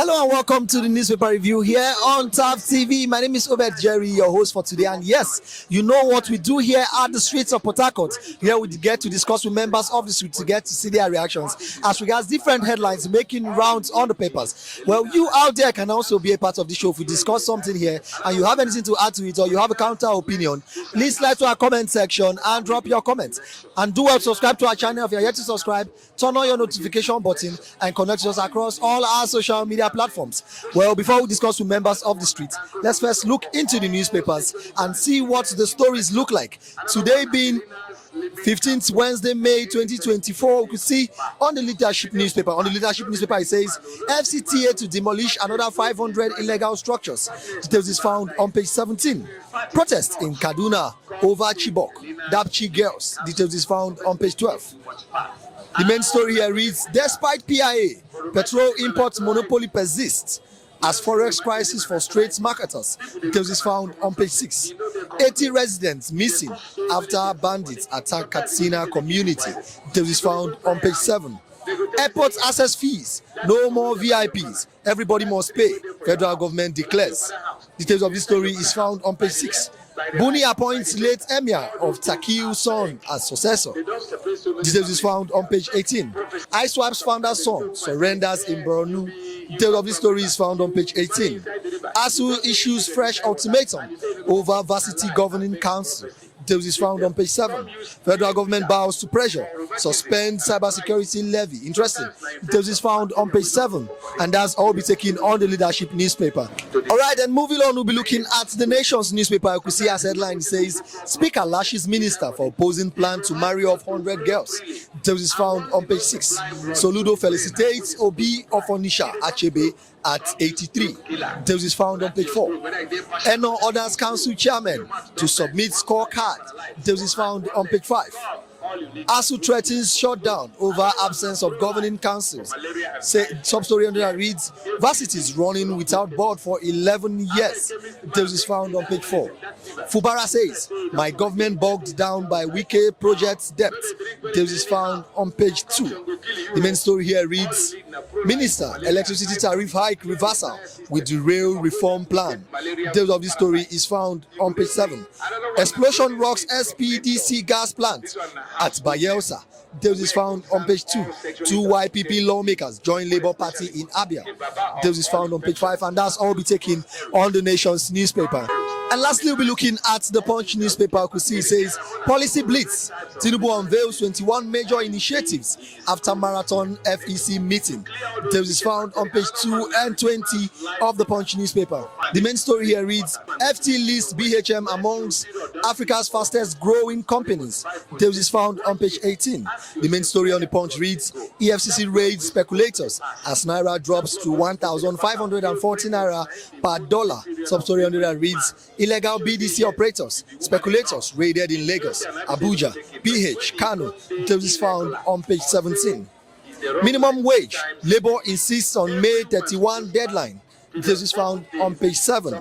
Hello and welcome to the newspaper review here on TAF TV. My name is Obed Jerry, your host for today. And yes, you know what we do here at the streets of Port Harcourt. Here we get to discuss with members of the street to get to see their reactions as regards different headlines making rounds on the papers. Well, you out there can also be a part of the show. If we discuss something here and you have anything to add to it or you have a counter opinion, please slide to our comment section and drop your comments. And do well subscribe to our channel if you're yet to subscribe. Turn on your notification button and connect with us across all our social media platforms. Well, before we discuss with members of the street, let's first look into the newspapers and see what the stories look like. Today being 15th Wednesday, May 2024, we could see on the leadership newspaper. On the leadership newspaper, it says FCTA to demolish another 500 illegal structures. Details is found on page 17. Protest in Kaduna over Chibok, Dapchi girls. Details is found on page 12. The main story here reads, despite PIA, petrol import monopoly persists as forex crisis frustrates marketers. Details is found on page 6. 80 residents missing after bandits attack Katsina community. Details is found on page 7. Airport access fees, no more VIPs, everybody must pay, federal government declares. Details of this story is found on page 6. Buni appoints late Emir of Takiu's son as successor. Details is found on page 18. iSwap's founder's son surrenders in Borno. Details of this story is found on page 18. ASU issues fresh ultimatum over Varsity Governing Council. Details is found on page 7. Federal government bows to pressure, suspend cybersecurity levy. Interesting. Details is found on page 7. And that's all be taken on the leadership newspaper. All right, then moving on, we'll be looking at the Nation's newspaper. You could see as headline says, Speaker lashes minister for opposing plan to marry off 100 girls. Details is found on page 6. Soludo felicitates Obi of Onisha Achebe at 83. Details is found on page 4. Eno orders council chairman to submit scorecard. Details is found on page 5. ASU threatens shutdown over absence of governing councils. Sub-story under that reads, Varsities running without board for 11 years. Details is found on page 4. Fubara says, my government bogged down by Wike project's debt. Details is found on page 2. The main story here reads, Minister, electricity tariff hike reversal with the rail reform plan. Details of this story is found on page 7. Explosion rocks SPDC gas plant at Bayelsa. Details is found on page 2. 2 YPP lawmakers join Labour Party in Abia. Details is found on page 5, and that's all be taken on the Nation's newspaper. And lastly, we'll be looking at the Punch newspaper. You could see it says, Policy Blitz. Tinubu unveils 21 major initiatives after marathon FEC meeting. Details is found on page 2 and 20 of the Punch newspaper. The main story here reads, FT lists BHM amongst Africa's fastest growing companies. Details is found on page 18. The main story on the Punch reads, EFCC raids speculators as Naira drops to 1,540 Naira per dollar. Sub-story under that reads, illegal BDC operators, speculators raided in Lagos, Abuja, PH, Kano. Details is found on page 17. Minimum wage, Labour insists on May 31 deadline. Details is found on page 7.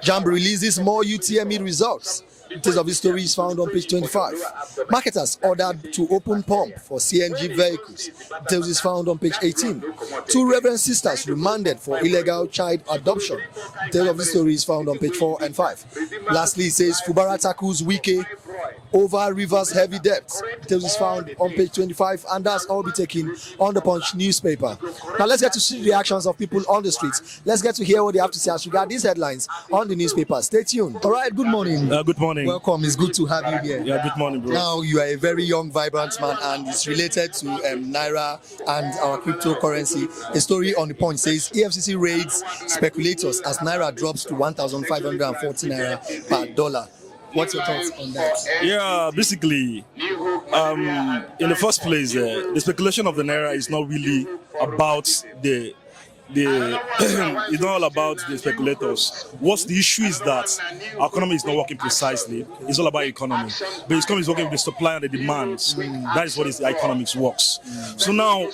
JAMB releases more UTME results. Details of this story is found on page 25. Marketers ordered to open pump for CNG vehicles. Details is found on page 18. 2 Reverend sisters remanded for illegal child adoption. Details of this story is found on page 4 and 5. Lastly, it says Fubara tackles Wike over Rivers heavy debts. Details is found on page 25, and that's all be taken on the Punch newspaper. Now let's get to see the reactions of people on the streets. Let's get to hear what they have to say as regard these headlines on the newspaper. Stay tuned. All right, good morning. Good morning. Welcome. It's good to have you here. Yeah, good morning, bro. Now you are a very young, vibrant man, and it's related to Naira and our cryptocurrency. A story on the Punch says EFCC raids speculators as Naira drops to 1,540 Naira per dollar. What's your thoughts on that? Yeah, basically, in the first place, the speculation of the Naira is not really about the it's not all about the speculators. What's the issue is that our economy is not working precisely. It's all about economy. But economy is working with the supply and the demands. That is what the economics works. So now,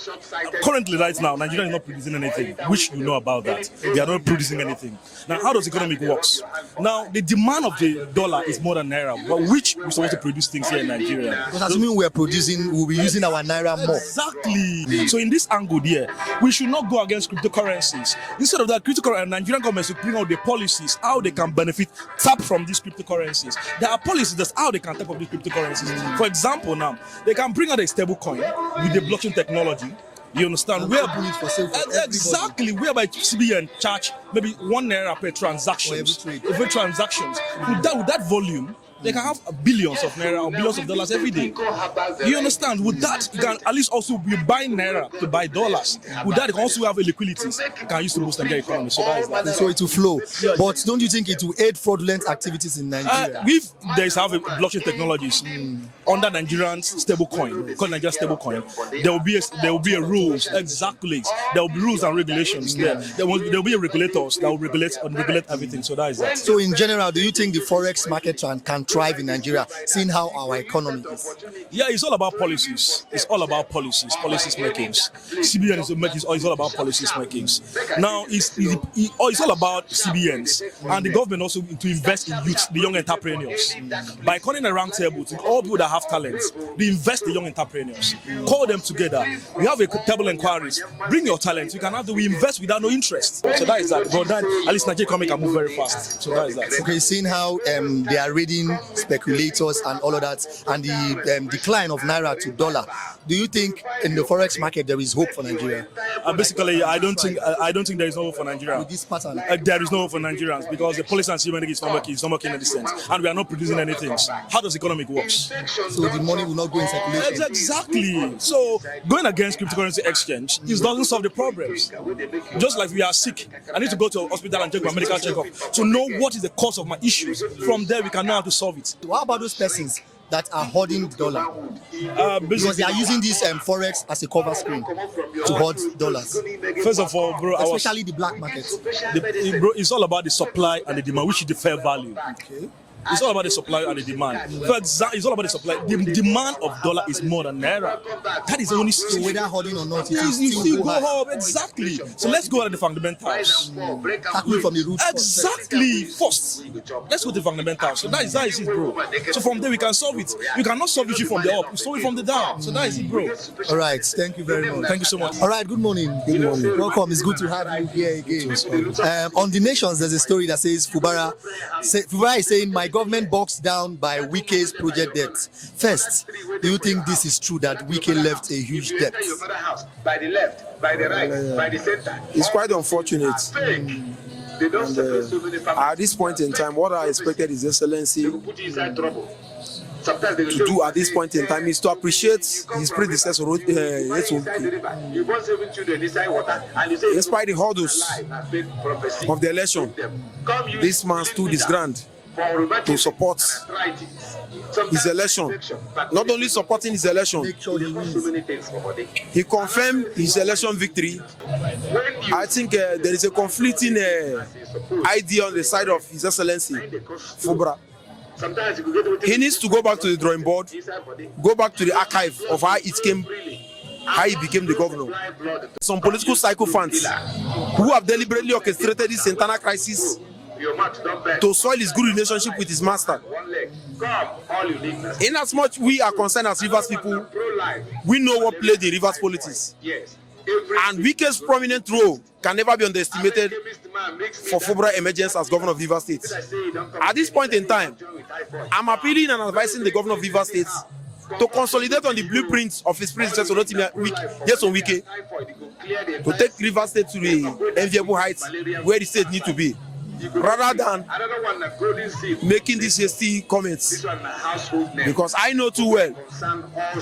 currently right now, Nigeria is not producing anything, which you know about that. They are not producing anything. Now, how does economic works? Now, the demand of the dollar is more than Naira, but which we're supposed to produce things here in Nigeria. Because assuming we'll be using our Naira more. Exactly. So in this angle here, we should not go against cryptocurrency cryptocurrencies. Instead of that, Nigerian governments should bring out the policies, how they can tap from these cryptocurrencies. There are policies that's how they can tap from these cryptocurrencies. For example, now, they can bring out a stable coin with the blockchain technology. You understand? Exactly, whereby CBN charge maybe 1 naira per transactions. Every transactions. With that volume, they can have billions of naira or billions of dollars every day. You understand? With that, you can at least also be buying naira to buy dollars. With that, you can also have a liquidity you can use to boost Nigerian economy. So that is that. So it will flow. But don't you think it will aid fraudulent activities in Nigeria? If there is have blockchain technologies under Nigerian stable coin, called Nigerian stable coin, there will be a rules. Exactly. There will be rules and regulations there. There will be regulators that will regulate everything. So that is that. So in general, do you think the forex market can thrive in Nigeria, seeing how our economy is? Yeah, it's all about policies. It's all about policies makings. CBN is all about policies makings. Now, it's all about CBNs and the government also to invest in youth, the young entrepreneurs. By calling a round table to all people that have talent, they invest in young entrepreneurs. Call them together. We have a table inquiries. Bring your talent. We invest without no interest. So that is that. But then, at least Nigeria economy can move very fast. So that is that. Okay, seeing how they are raiding speculators and all of that, and the decline of naira to dollar, do you think in the forex market there is hope for Nigeria? Basically, I don't think there is no hope for Nigeria. With this pattern, there is no hope for Nigerians because the policy and CBN is not working in this sense, and we are not producing anything. How does economic work? So the money will not go in circulation. Exactly. So going against cryptocurrency exchange doesn't solve the problems. Just like we are sick, I need to go to a hospital and take my medical checkup to know what is the cause of my issues. From there, we can know how to solve it. What about those persons that are hoarding dollar? Because they are using this forex as a cover screen to hoard dollars. First of all, bro, especially the black market. Bro, it's all about the supply and the demand, which is the fair value. Okay. It's all about the supply and the demand. For example, it's all about the supply. The demand of dollar is more than naira. That is the only. So whether holding or not, you still go up. Exactly. So let's go at the fundamentals. Tackle from the root. Exactly. First, let's go to the fundamentals. So that is it, bro. So from there we can solve it. You cannot solve it from the up. You solve it from the down. So that is it, bro. All right. Thank you very much. Thank you so much. All right. Good morning. Good morning. Welcome. It's good to have you here again. On the Nations, there's a story that says Fubara is saying my government boxed down by Wike's project debt. First, do you think this is true that Wike left a huge debt? By the left, by the right, by the center. It's quite unfortunate. At this point in time, what I expected His Excellency to do at this point in time is to appreciate his predecessor, despite the hurdles of the election. This man stood his ground to support his election. Not only supporting his election, he confirmed his election victory. I think there is a conflicting idea on the side of His Excellency Fubara. He needs to go back to the drawing board, go back to the archive of how he became the governor. Some political psychophants who have deliberately orchestrated this internal crisis to soil his good relationship with his master. In as much we are concerned as Rivers people, we know what played in Rivers politics. And Wike's prominent role can never be underestimated for Fubara emergence as governor of Rivers State. At this point in time, I'm appealing and advising the governor of Rivers State to consolidate on the blueprints of his predecessor, Wike, to take Rivers State to the enviable heights where the state needs to be, rather than making these hasty comments. Because I know too well,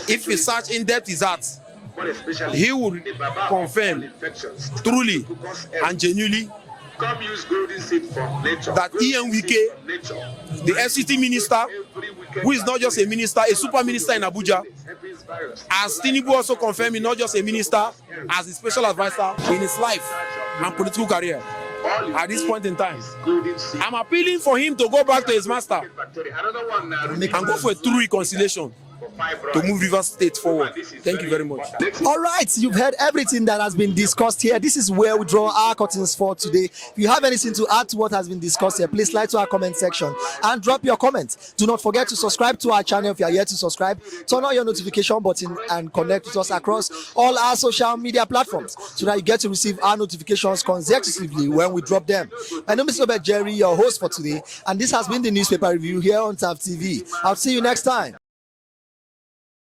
if he search in depth his heart, he will confirm truly and genuinely that Ian Wike, the FCT minister, who is not just a minister, a super minister in Abuja, as Tinubu also confirmed, not just a minister, as a special advisor in his life and political career. At this point in time, I'm appealing for him to go back to his master and go for a true reconciliation. to move Rivers State forward. Thank you very much. All right, you've heard everything that has been discussed here. This is where we draw our curtains for today. If you have anything to add to what has been discussed here, please slide to our comment section and drop your comments. Do not forget to subscribe to our channel if you are yet to subscribe. Turn on your notification button and connect with us across all our social media platforms so that you get to receive our notifications consecutively when we drop them. My name is Obed Jerry, your host for today, and this has been the newspaper review here on TAF TV. I'll see you next time.